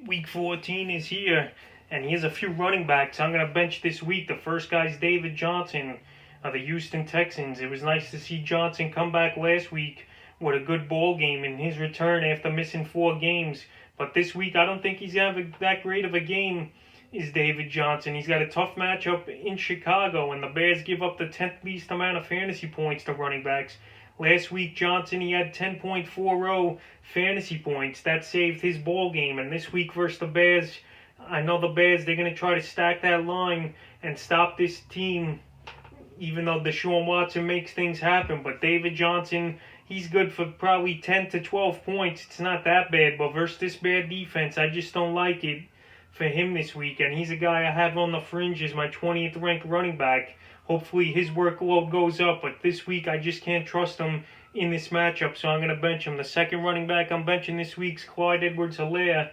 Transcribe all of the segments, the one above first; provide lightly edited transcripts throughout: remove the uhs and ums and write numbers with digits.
Week 14 is here, and here's a few running backs I'm going to bench this week. The first guy's David Johnson of the Houston Texans. It was nice to see Johnson come back last week with a good ball game in his return after missing 4 games. But this week, I don't think he's going to have that great of a game, is David Johnson. He's got a tough matchup in Chicago, and the Bears give up the 10th least amount of fantasy points to running backs. Last week, Johnson, he had 10.40 fantasy points. That saved his ball game. And this week versus the Bears, I know the Bears, they're going to try to stack that line and stop this team, even though Deshaun Watson makes things happen. But David Johnson, he's good for probably 10 to 12 points. It's not that bad. But versus this bad defense, I just don't like it for him this week. And he's a guy I have on the fringe as my 20th ranked running back. Hopefully his workload goes up, but this week I just can't trust him in this matchup, so I'm going to bench him. The second running back I'm benching this week's Clyde Edwards-Helaire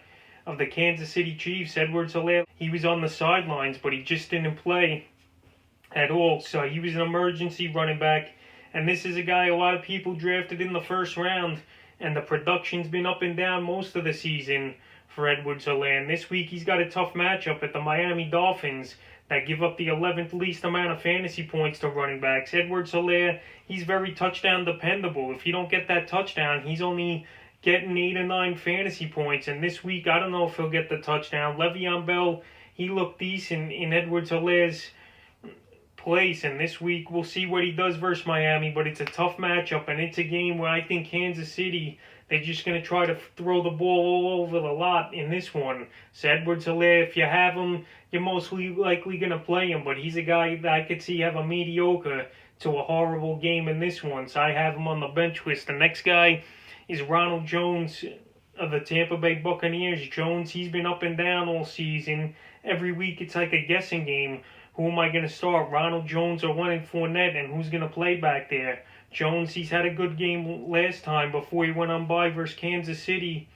of the Kansas City Chiefs. Edwards-Helaire, he was on the sidelines, but he just didn't play at all, so he was an emergency running back. And this is a guy a lot of people drafted in the first round, and the production's been up and down most of the season for Edwards-Helaire. And this week he's got a tough matchup at the Miami Dolphins that give up the 11th least amount of fantasy points to running backs. Edwards-Helaire, he's very touchdown dependable. If you don't get that touchdown, he's only getting 8 or 9 fantasy points. And this week, I don't know if he'll get the touchdown. Le'Veon Bell, he looked decent in Edwards-Helaire's place. And this week, we'll see what he does versus Miami. But it's a tough matchup, and it's a game where I think Kansas City, they're just going to try to throw the ball all over the lot in this one. So Edwards-Helaire, if you have him, you're mostly likely going to play him. But he's a guy that I could see have a mediocre to a horrible game in this one. So I have him on the bench list. The next guy is Ronald Jones of the Tampa Bay Buccaneers. Jones, he's been up and down all season. Every week it's like a guessing game. Who am I going to start, Ronald Jones or Leonard Fournette, and who's going to play back there? Jones, he's had a good game last time before he went on bye versus Kansas City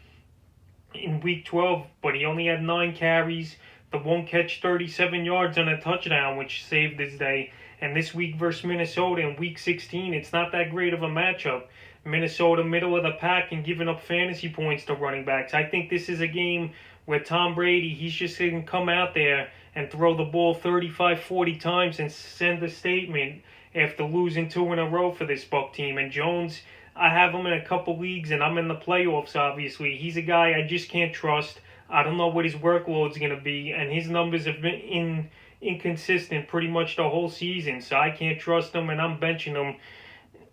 in Week 12, but he only had 9 carries, the one catch, 37 yards and a touchdown, which saved his day. And this week versus Minnesota in Week 16, it's not that great of a matchup. Minnesota, middle of the pack, and giving up fantasy points to running backs. I think this is a game where Tom Brady, he's just going to come out there and throw the ball 35, 40 times and send a statement after losing 2 in a row for this Buck team. And Jones, I have him in a couple leagues, and I'm in the playoffs, obviously. He's a guy I just can't trust. I don't know what his workload's going to be, and his numbers have been inconsistent pretty much the whole season, so I can't trust him, and I'm benching him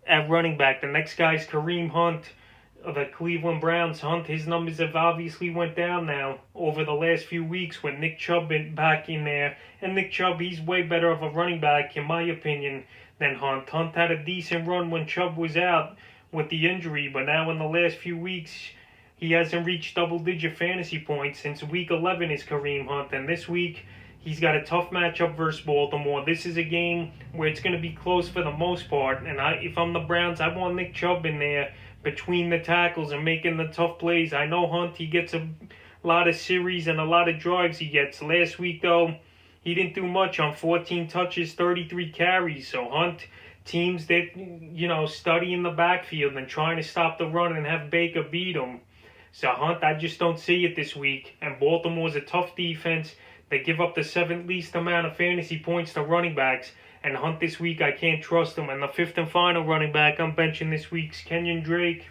at running back. The next guy's Kareem Hunt of the Cleveland Browns. Hunt, his numbers have obviously went down now over the last few weeks when Nick Chubb been back in there. And Nick Chubb, he's way better of a running back, in my opinion, than Hunt. Hunt had a decent run when Chubb was out with the injury, but now in the last few weeks, he hasn't reached double-digit fantasy points since Week 11 is Kareem Hunt. And this week, he's got a tough matchup versus Baltimore. This is a game where it's going to be close for the most part. And if I'm the Browns, I want Nick Chubb in there between the tackles and making the tough plays. I know Hunt, he gets a lot of series and a lot of drives he gets. Last week, though, he didn't do much on 14 touches, 33 carries. So Hunt, teams that, study in the backfield and trying to stop the run and have Baker beat them. So Hunt, I just don't see it this week. And Baltimore's a tough defense. They give up the 7th least amount of fantasy points to running backs. And Hunt this week, I can't trust him. And the 5th and final running back I'm benching this week's Kenyan Drake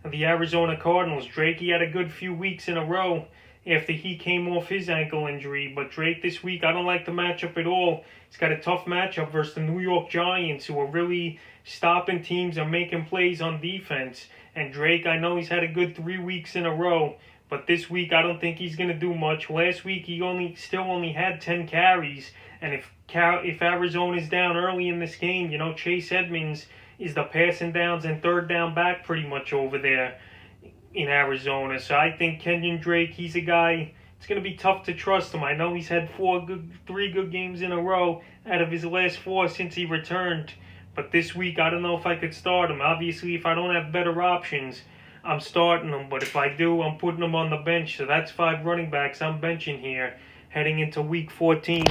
of the Arizona Cardinals. Drake, he had a good few weeks in a row after he came off his ankle injury. But Drake this week, I don't like the matchup at all. He's got a tough matchup versus the New York Giants, who are really stopping teams and making plays on defense. And Drake, I know he's had a good 3 weeks in a row, but this week I don't think he's going to do much. Last week he still only had 10 carries. And if Arizona's down early in this game, Chase Edmonds is the passing downs and third down back pretty much over there in Arizona. So I think Kenyan Drake, he's a guy, it's going to be tough to trust him. I know he's had 3 good games in a row out of his last 4 since he returned. But this week, I don't know if I could start him. Obviously, if I don't have better options, I'm starting him. But if I do, I'm putting him on the bench. So that's 5 running backs I'm benching here heading into Week 14.